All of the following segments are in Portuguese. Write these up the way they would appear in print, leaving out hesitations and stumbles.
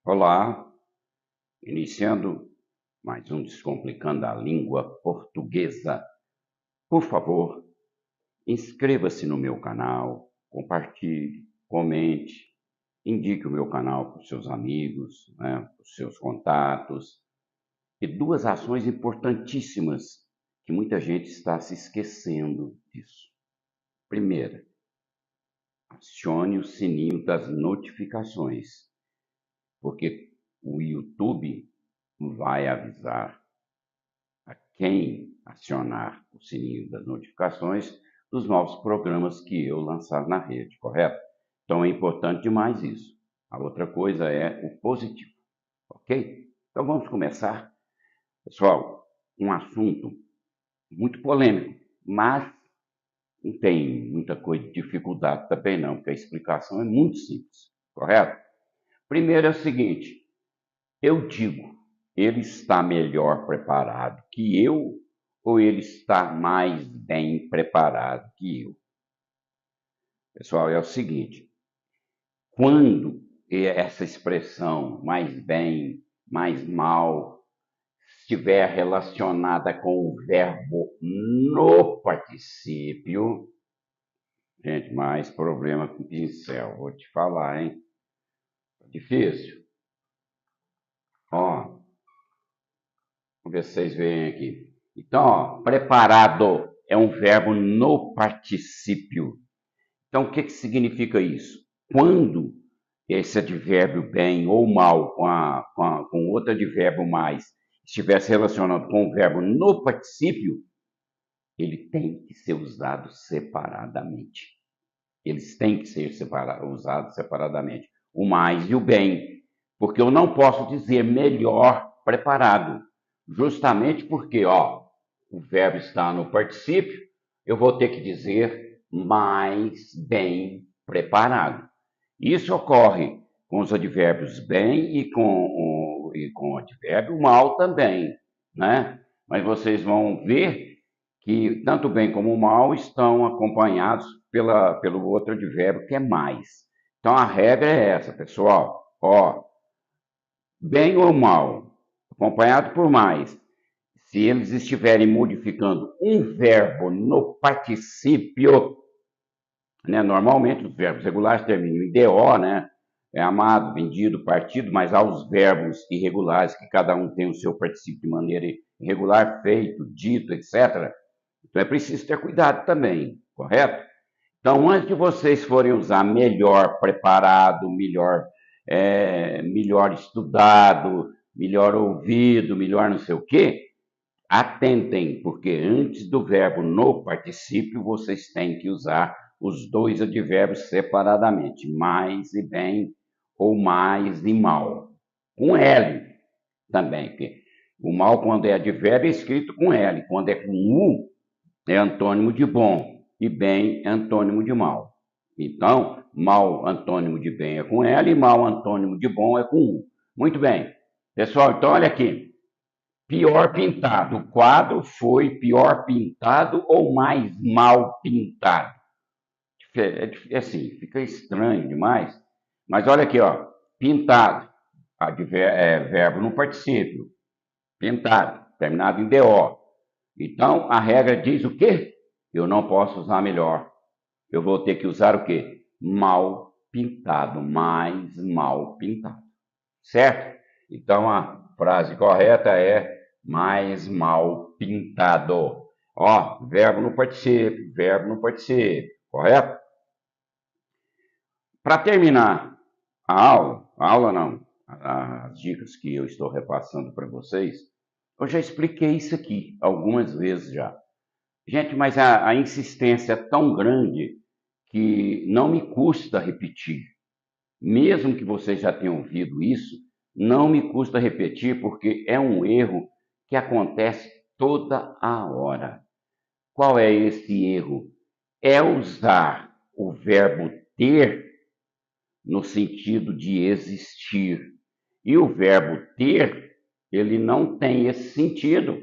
Olá, iniciando mais um Descomplicando a Língua Portuguesa. Por favor, inscreva-se no meu canal, compartilhe, comente, indique o meu canal para os seus amigos, para os seus contatos. E duas ações importantíssimas que muita gente está se esquecendo disso. Primeira, acione o sininho das notificações, porque o YouTube vai avisar a quem acionar o sininho das notificações dos novos programas que eu lançar na rede, correto? Então é importante demais isso. A outra coisa é o positivo, ok? Então vamos começar. Pessoal, um assunto muito polêmico, mas não tem muita coisa de dificuldade também não, porque a explicação é muito simples, correto? Primeiro é o seguinte, eu digo, ele está melhor preparado que eu ou ele está mais bem preparado que eu? Pessoal, é o seguinte, quando essa expressão mais bem, mais mal, estiver relacionada com o verbo no particípio, gente, mais problema com pincel, vou te falar, hein? Difícil. Ó, vamos ver se vocês veem aqui. Então, ó, preparado é um verbo no particípio. Então, o que significa isso? Quando esse advérbio bem ou mal com outro advérbio mais estivesse relacionado com o verbo no particípio, ele tem que ser usado separadamente. Eles têm que ser usados separadamente. O mais e o bem. Porque eu não posso dizer melhor preparado. Justamente porque, ó, o verbo está no particípio, eu vou ter que dizer mais bem preparado. Isso ocorre com os advérbios bem e com o advérbio mal também, né? Mas vocês vão ver que tanto bem como o mal estão acompanhados pelo outro advérbio que é mais. Então a regra é essa, pessoal. Ó, bem ou mal, acompanhado por mais. Se eles estiverem modificando um verbo no particípio, né? Normalmente os verbos regulares terminam em DO, né? É amado, vendido, partido, mas há os verbos irregulares que cada um tem o seu particípio de maneira irregular, feito, dito, etc. Então é preciso ter cuidado também, correto? Então, antes de vocês forem usar melhor preparado, melhor estudado, melhor ouvido, melhor não sei o quê, atentem, porque antes do verbo no particípio, vocês têm que usar os dois advérbios separadamente, mais e bem, ou mais e mal. Com L também, porque o mal, quando é advérbio, é escrito com L, quando é com U, é antônimo de bom, e bem é antônimo de mal. Então, mal antônimo de bem é com L, e mal antônimo de bom é com U. Muito bem. Pessoal, então olha aqui. Pior pintado. O quadro foi pior pintado ou mais mal pintado? É assim, fica estranho demais. Mas olha aqui, ó. Pintado. Verbo no particípio. Pintado. Terminado em DO. Então, a regra diz o quê? Eu não posso usar melhor. Eu vou ter que usar o quê? Mal pintado. Mais mal pintado. Certo? Então, a frase correta é mais mal pintado. Ó, verbo no particípio, correto? Para terminar a aula não, as dicas que eu estou repassando para vocês, eu já expliquei isso aqui algumas vezes já. Gente, mas a insistência é tão grande que não me custa repetir. Mesmo que vocês já tenham ouvido isso, não me custa repetir, porque é um erro que acontece toda a hora. Qual é esse erro? É usar o verbo ter no sentido de existir. E o verbo ter, ele não tem esse sentido.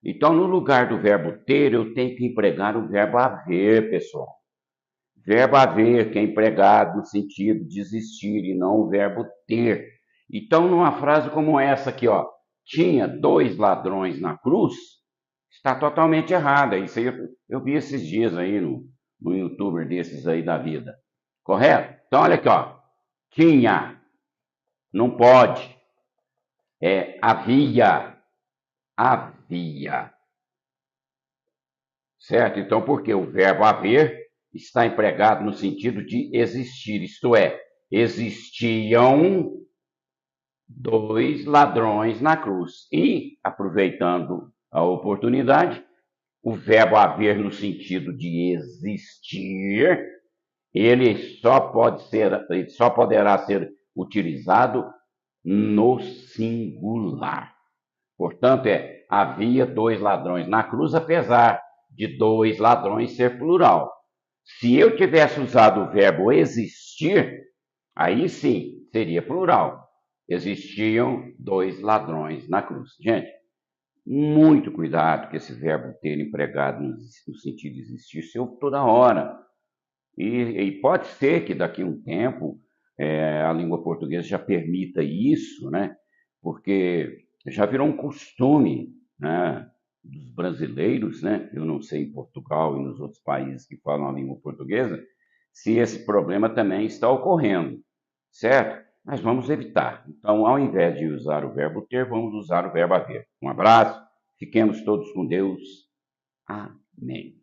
Então, no lugar do verbo ter, eu tenho que empregar o verbo haver, pessoal. Verbo haver, que é empregado no sentido de existir, e não o verbo ter. Então, numa frase como essa aqui, ó, tinha dois ladrões na cruz, está totalmente errada. Isso aí eu vi esses dias aí no youtuber desses aí da vida. Correto? Então, olha aqui, ó. Tinha, não pode. É havia, havia. Certo? Então, porque o verbo haver está empregado no sentido de existir, isto é, existiam dois ladrões na cruz. E, aproveitando a oportunidade, o verbo haver no sentido de existir, ele só poderá ser utilizado no singular. Portanto, havia dois ladrões na cruz, apesar de dois ladrões ser plural. Se eu tivesse usado o verbo existir, aí sim seria plural. Existiam dois ladrões na cruz. Gente, muito cuidado com esse verbo ter empregado no sentido de existir, se ouve toda hora. E pode ser que daqui a um tempo a língua portuguesa já permita isso, né? Porque já virou um costume, né, dos brasileiros, né? Eu não sei em Portugal e nos outros países que falam a língua portuguesa, se esse problema também está ocorrendo, certo? Mas vamos evitar. Então, ao invés de usar o verbo ter, vamos usar o verbo haver. Um abraço, fiquemos todos com Deus. Amém.